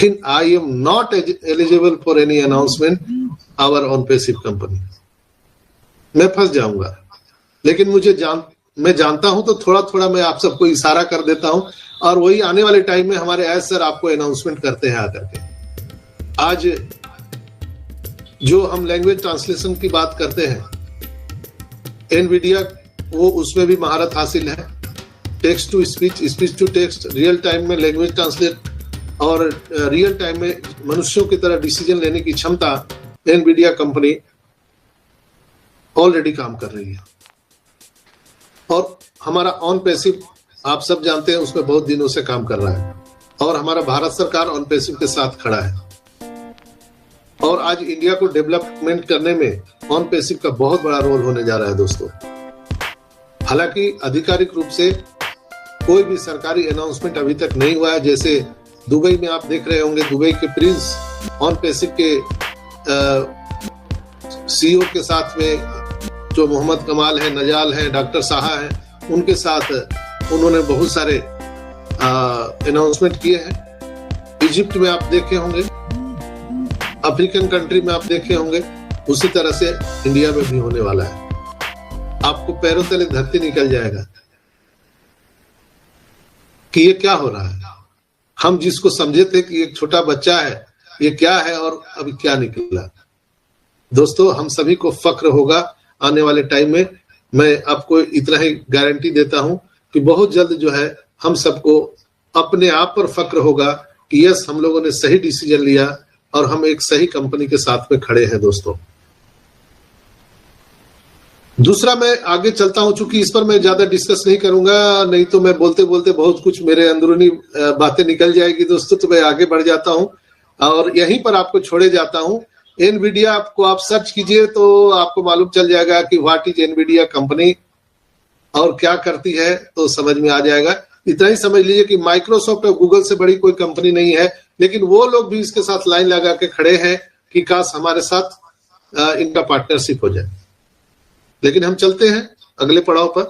लेकिन I am not eligible for any announcement our on passive company. मैं फंस जाऊंगा, लेकिन मैं जानता हूं तो थोड़ा थोड़ा मैं आप सबको इशारा कर देता हूं, और वही आने वाले टाइम में हमारे एज सर आपको अनाउंसमेंट करते हैं आकर के। आज जो हम लैंग्वेज ट्रांसलेशन की बात करते हैं, एनवीडिया वो उसमें भी महारत हासिल है। Text to speech, speech to text, real time में लैंग्वेज ट्रांसलेट और रियल टाइम में मनुष्यों की तरह डिसीजन लेने की क्षमता एनवीडिया कंपनी ऑलरेडी काम कर रही है। और हमारा ऑन पैसिव आप सब जानते हैं उसमें बहुत दिनों से काम कर रहा है, और हमारा भारत सरकार ऑन पैसिव के साथ खड़ा है। और आज इंडिया को डेवलपमेंट करने में ऑन पैसिव का बहुत बड़ा रोल होने जा रहा है दोस्तों। हालांकि आधिकारिक रूप से कोई भी सरकारी अनाउंसमेंट अभी तक नहीं हुआ है। जैसे दुबई में आप देख रहे होंगे, दुबई के प्रिंस ऑन पैसिव के सीईओ के साथ में जो मोहम्मद कमाल है, नजाल है, डॉक्टर साहा है, उनके साथ उन्होंने बहुत सारे अनाउंसमेंट किए हैं। इजिप्ट में आप देखे होंगे, अफ्रीकन कंट्री में आप देखे होंगे, उसी तरह से इंडिया में भी होने वाला है। आपको पैरों तले धरती निकल जाएगा कि ये क्या हो रहा है। हम जिसको समझे थे कि एक छोटा बच्चा है, ये क्या है, और अभी क्या निकला। दोस्तों, हम सभी को फक्र होगा आने वाले टाइम में। मैं आपको इतना ही गारंटी देता हूं कि बहुत जल्द जो है हम सबको अपने आप पर फक्र होगा कि यस, हम लोगों ने सही डिसीजन लिया और हम एक सही कंपनी के साथ में खड़े हैं दोस्तों। दूसरा, मैं आगे चलता हूं, चूंकि इस पर मैं ज्यादा डिस्कस नहीं करूंगा, नहीं तो मैं बोलते बोलते बहुत कुछ मेरे अंदरूनी बातें निकल जाएगी दोस्तों। तो मैं आगे बढ़ जाता हूं और यहीं पर आपको छोड़े जाता हूं। एनवीडिया को आप सर्च कीजिए तो आपको मालूम चल जाएगा कि व्हाट इज एनवीडिया कंपनी और क्या करती है, तो समझ में आ जाएगा। इतना ही समझ लीजिए कि माइक्रोसॉफ्ट और गूगल से बड़ी कोई कंपनी नहीं है, लेकिन वो लोग भी इसके साथ लाइन लगा के खड़े हैं कि काश हमारे साथ इनका पार्टनरशिप हो जाए। लेकिन हम चलते हैं अगले पड़ाव पर,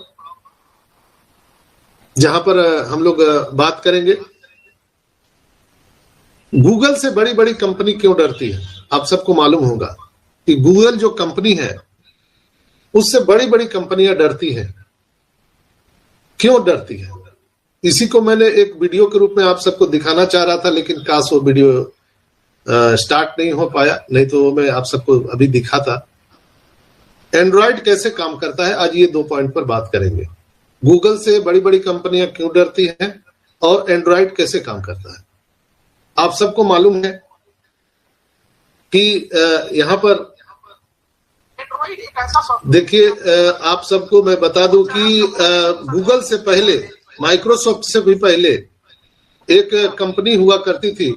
जहां पर हम लोग बात करेंगे गूगल से बड़ी बड़ी कंपनी क्यों डरती है। आप सबको मालूम होगा कि गूगल जो कंपनी है उससे बड़ी बड़ी कंपनियां डरती हैं। क्यों डरती है, इसी को मैंने एक वीडियो के रूप में आप सबको दिखाना चाह रहा था, लेकिन काश वो वीडियो स्टार्ट नहीं हो पाया, नहीं तो मैं आप सबको अभी दिखाता। एंड्रॉइड कैसे काम करता है, आज ये 2 पॉइंट पर बात करेंगे। गूगल से बड़ी बड़ी कंपनियां क्यों डरती हैं और एंड्रॉइड कैसे काम करता है। आप सबको मालूम है कि यहाँ पर देखिए, आप सबको मैं बता दूं कि गूगल से पहले, माइक्रोसॉफ्ट से भी पहले एक कंपनी हुआ करती थी,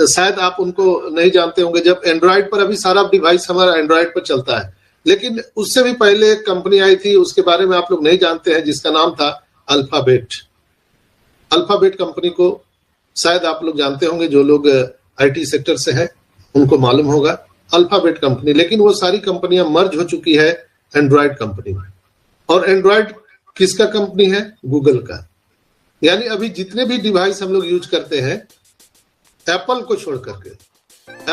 शायद आप उनको नहीं जानते होंगे। जब एंड्रॉइड पर, अभी सारा डिवाइस हमारा एंड्रॉइड पर चलता है, लेकिन उससे भी पहले एक कंपनी आई थी, उसके बारे में आप लोग नहीं जानते हैं, जिसका नाम था अल्फाबेट। अल्फाबेट कंपनी को शायद आप लोग जानते होंगे, जो लोग आईटी सेक्टर से हैं उनको मालूम होगा अल्फाबेट कंपनी। लेकिन वो सारी कंपनियां मर्ज हो चुकी है एंड्रॉइड कंपनी में। और एंड्रॉइड किसका कंपनी है, गूगल का। यानी अभी जितने भी डिवाइस हम लोग यूज करते हैं, एप्पल को छोड़ करके,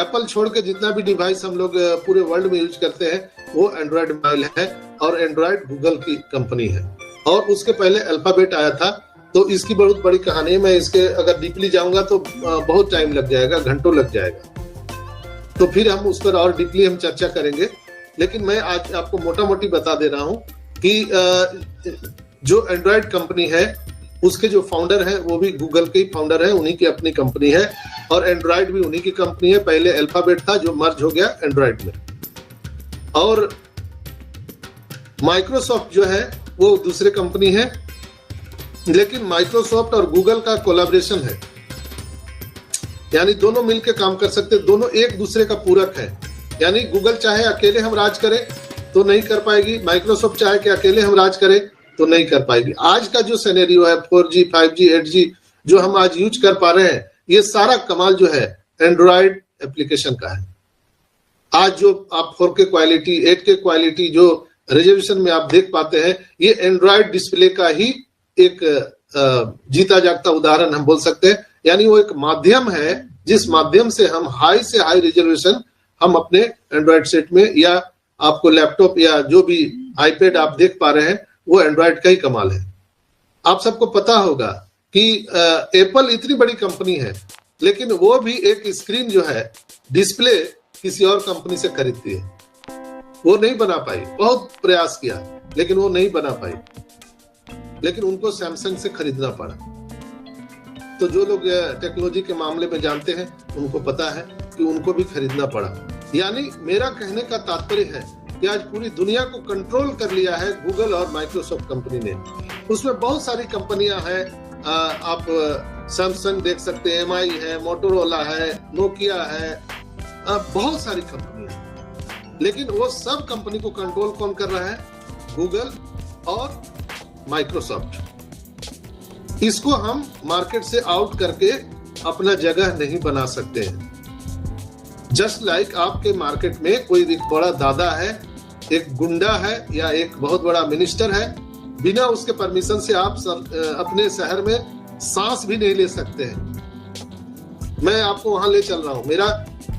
एप्पल छोड़ के जितना भी डिवाइस हम लोग पूरे वर्ल्ड में यूज करते हैं, वो एंड्रॉइड मोबाइल है, और एंड्रॉइड गूगल की कंपनी है। और उसके पहले अल्फाबेट आया था। तो इसकी बहुत बड़ी कहानी है, मैं इसके अगर डीपली जाऊंगा तो बहुत टाइम लग जाएगा, घंटों लग जाएगा, तो फिर हम उस पर और डीपली हम चर्चा करेंगे। लेकिन मैं आज आपको मोटा मोटी बता दे रहा हूं कि जो एंड्रॉइड कंपनी है उसके जो फाउंडर है वो भी गूगल के ही फाउंडर है, उन्हीं की अपनी कंपनी है, और एंड्रॉइड भी उन्हीं की कंपनी है। पहले अल्फाबेट था जो मर्ज हो गया एंड्रॉइड में, और माइक्रोसॉफ्ट जो है वो दूसरे कंपनी है। लेकिन माइक्रोसॉफ्ट और गूगल का कोलैबोरेशन है, यानी दोनों मिलकर काम कर सकते, दोनों एक दूसरे का पूरक है। यानी गूगल चाहे अकेले हम राज करें तो नहीं कर पाएगी, माइक्रोसॉफ्ट चाहे कि अकेले हम राज करें तो नहीं कर पाएगी। आज का जो सिनेरियो है 4G, 5G, 8G जो हम आज यूज कर पा रहे हैं, ये सारा कमाल जो है एंड्रॉइड एप्लीकेशन का है। आज जो आप 4K क्वालिटी, 8K क्वालिटी जो रेजोल्यूशन में आप देख पाते हैं, ये एंड्रॉइड डिस्प्ले का ही एक जीता जागता उदाहरण हम बोल सकते हैं। यानी वो एक माध्यम है जिस माध्यम से हम हाई से हाई रिजोल्यूशन हम अपने एंड्रॉइड सेट में, या आपको लैपटॉप या जो भी आईपैड आप देख पा रहे हैं, वो एंड्रॉइड का ही कमाल है। आप सबको पता होगा कि एप्पल इतनी बड़ी कंपनी है, लेकिन वो भी एक स्क्रीन जो है, डिस्प्ले किसी और कंपनी से खरीदती है। वो नहीं बना पाई, बहुत प्रयास किया लेकिन वो नहीं बना पाई, लेकिन उनको सैमसंग से खरीदना पड़ा। तो जो लोग टेक्नोलॉजी के मामले में जानते हैं उनको पता है कि उनको भी खरीदना पड़ा। यानी मेरा कहने का तात्पर्य है कि आज पूरी दुनिया को कंट्रोल कर लिया है गूगल और माइक्रोसॉफ्ट कंपनी ने। उसमें बहुत सारी कंपनियां हैं, आप सैमसंग देख सकते हैं, MI है, मोटोरोला है, नोकिया है, बहुत सारी कंपनियां, लेकिन वो सब कंपनी को कंट्रोल कौन कर रहा है? गूगल और माइक्रोसॉफ्ट। इसको हम मार्केट से आउट करके अपना जगह नहीं बना सकते हैं। जस्ट लाइक आपके मार्केट में कोई एक बड़ा दादा है, एक गुंडा है, या एक बहुत बड़ा मिनिस्टर है, बिना उसके परमिशन से आप अपने शहर में सांस भी नहीं ले सकते हैं। मैं आपको वहां ले चल रहा हूं। मेरा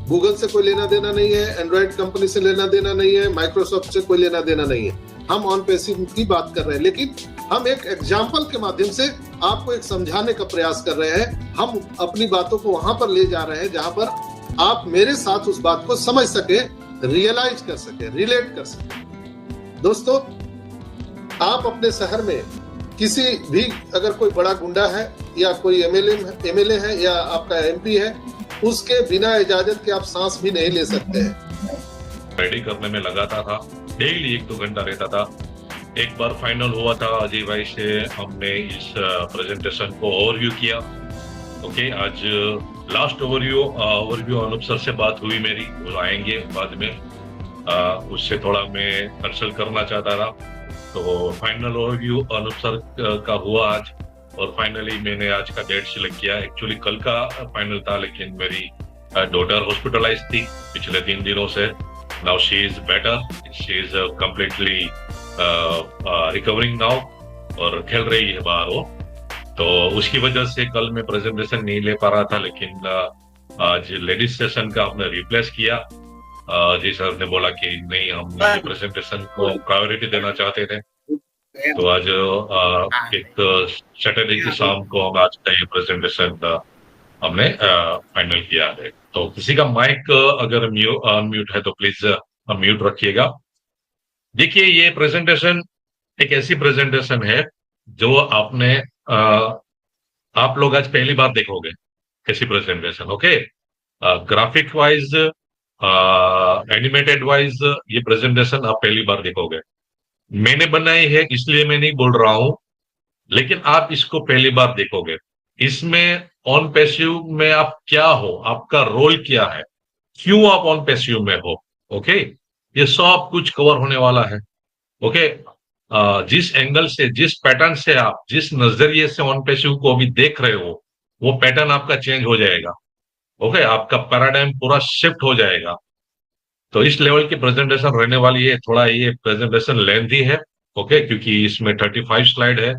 गूगल से कोई लेना देना नहीं है, एंड्रॉइड कंपनी से लेना देना नहीं है, माइक्रोसॉफ्ट से कोई लेना देना नहीं है। हम ऑन पैसिव की बात कर रहे हैं, लेकिन हम एक एग्जाम्पल के माध्यम से आपको एक समझाने का प्रयास कर रहे हैं। हम अपनी बातों को वहां पर ले जा रहे हैं जहां पर आप मेरे साथ उस बात को समझ सके, रियलाइज कर सके, रिलेट कर सके। दोस्तों, आप अपने शहर में किसी भी, अगर कोई बड़ा गुंडा है या कोई एमएलए है या आपका MP है, उसके बिना इजाजत के आप सांस भी नहीं ले सकते हैं। रेडी करने में लगाता था, डेली 1-2 घंटा रहता था। एक बार फाइनल हुआ था अजय भाई से, हमने इस प्रेजेंटेशन को ओवरव्यू किया। ओके, आज लास्ट ओवरव्यू अनूप सर से बात हुई मेरी, वो आएंगे बाद में, उससे थोड़ा मैं कंसल्ट करना चाहता था। तो फाइनल ओवरव्यू अनूप सर का हुआ आज, और फाइनली मैंने आज का डेट सिलेक्ट किया। एक्चुअली कल का फाइनल था, लेकिन मेरी डॉटर हॉस्पिटलाइज थी पिछले 3 दिनों से। Now she is better, she is completely recovering now, और खेल रही है बाहर वो। तो उसकी वजह से कल मैं प्रेजेंटेशन नहीं ले पा रहा था, लेकिन आज लेडीज सेशन का हमने रिप्लेस किया। जी सर ने बोला कि नहीं, हम प्रेजेंटेशन को प्रायोरिटी देना चाहते थे, तो आज एक सैटरडे की शाम को हम आज का ये प्रेजेंटेशन हमने फाइनल किया है। तो किसी का माइक अगर अनम्यूट है तो प्लीज म्यूट रखिएगा। देखिए, ये प्रेजेंटेशन एक ऐसी प्रेजेंटेशन है जो आपने आप लोग आज पहली बार देखोगे ऐसी presentation. Okay, graphic wise, animated wise ये प्रेजेंटेशन आप पहली बार देखोगे। मैंने बनाई है इसलिए मैं नहीं बोल रहा हूं, लेकिन आप इसको पहली बार देखोगे। इसमें ऑन पैसिव में आप क्या हो, आपका रोल क्या है, क्यों आप ऑन पैसिव में हो। ओके, ये सब कुछ कवर होने वाला है। ओके, जिस एंगल से, जिस पैटर्न से आप, जिस नजरिए से ऑन पैसिव को अभी देख रहे हो, वो पैटर्न आपका चेंज हो जाएगा। ओके, आपका पैराडाइम पूरा शिफ्ट हो जाएगा। तो इस लेवल की प्रेजेंटेशन रहने वाली है। थोड़ा ये प्रेजेंटेशन लेंथी है, ओके, क्योंकि इसमें 35 स्लाइड है।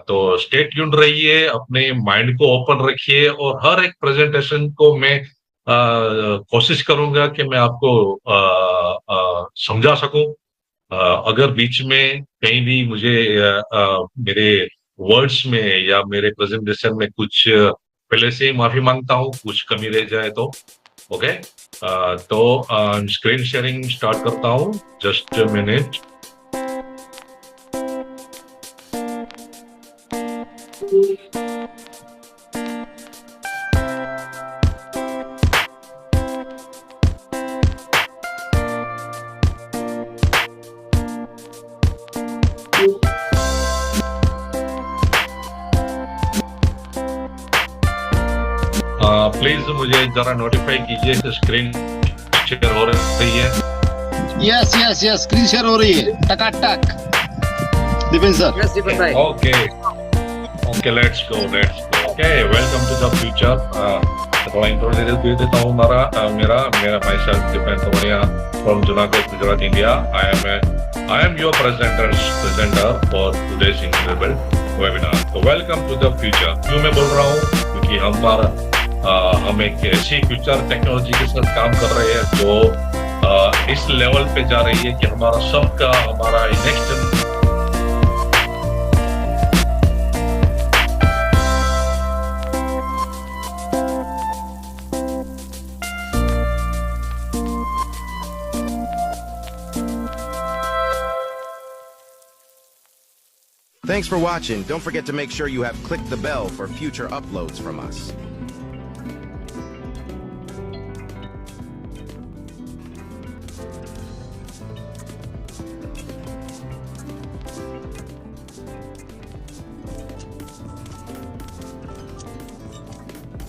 तो स्टे ट्यून्ड रहिए, अपने माइंड को ओपन रखिए, और हर एक प्रेजेंटेशन को मैं कोशिश करूंगा कि मैं आपको समझा सकूं। अगर बीच में कहीं भी मुझे मेरे वर्ड्स में या मेरे प्रेजेंटेशन में कुछ, पहले से ही माफी मांगता हूं, कुछ कमी रह जाए तो। ओके, तो स्क्रीन शेयरिंग स्टार्ट करता हूं, जस्ट अ मिनट। प्लीज मुझे जरा नोटिफाई कीजिए कि स्क्रीन शेयर हो रही है। Yes yes yes, screen share हो रही है टकाटक। दीपेन सर। यस दीपक भाई। Okay okay, let's go. Okay, welcome to the future. थोड़ा इंट्रोड्यूस दे देता हूँ। मेरा myself Dipen Tomariya from Junagadh, Gujarat, India. I am your presenter for today's incredible webinar. तो वेलकम टू द फ्यूचर। क्यों मैं बोल रहा हूँ? क्योंकि हम एक ऐसी फ्यूचर टेक्नोलॉजी के साथ काम कर रहे हैं जो इस लेवल पे जा रही है कि हमारा next Thanks for watching. Don't forget to make sure you have clicked the bell for future uploads from us.